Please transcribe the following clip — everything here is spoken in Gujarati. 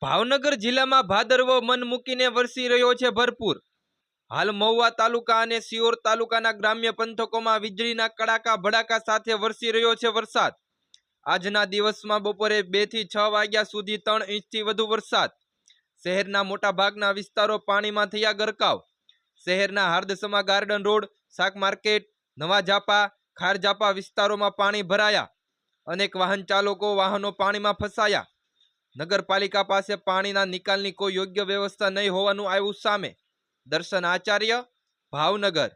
ભાવનગર જિલ્લામાં ભાદરવો મન મૂકીને વરસી રહ્યો છે ભરપૂર। હાલ મહુવા તાલુકા અને સિયોર તાલુકાના ગ્રામ્ય પંથકોમાં વીજળીના કડાકા ભડાકા સાથે વરસી રહ્યો છે વરસાદ। આજના દિવસમાં બપોરે 2 થી 6 વાગ્યા સુધી 3 ઇંચથી વધુ વરસાદ। શહેરના મોટા ભાગના વિસ્તારો પાણીમાં થયા ગરકાવ। શહેરના હાર્દસમા ગાર્ડન રોડ, શાક માર્કેટ, નવા ઝાપા, ખાર ઝાપા વિસ્તારોમાં પાણી ભરાયા। અનેક વાહન ચાલકો વાહનો પાણીમાં ફસાયા। નગરપાલિકા પાસે પાણીના નિકાલની કોઈ યોગ્ય વ્યવસ્થા નહીં હોવાનું આવ્યું સામે। દર્શન આચાર્ય, ભાવનગર।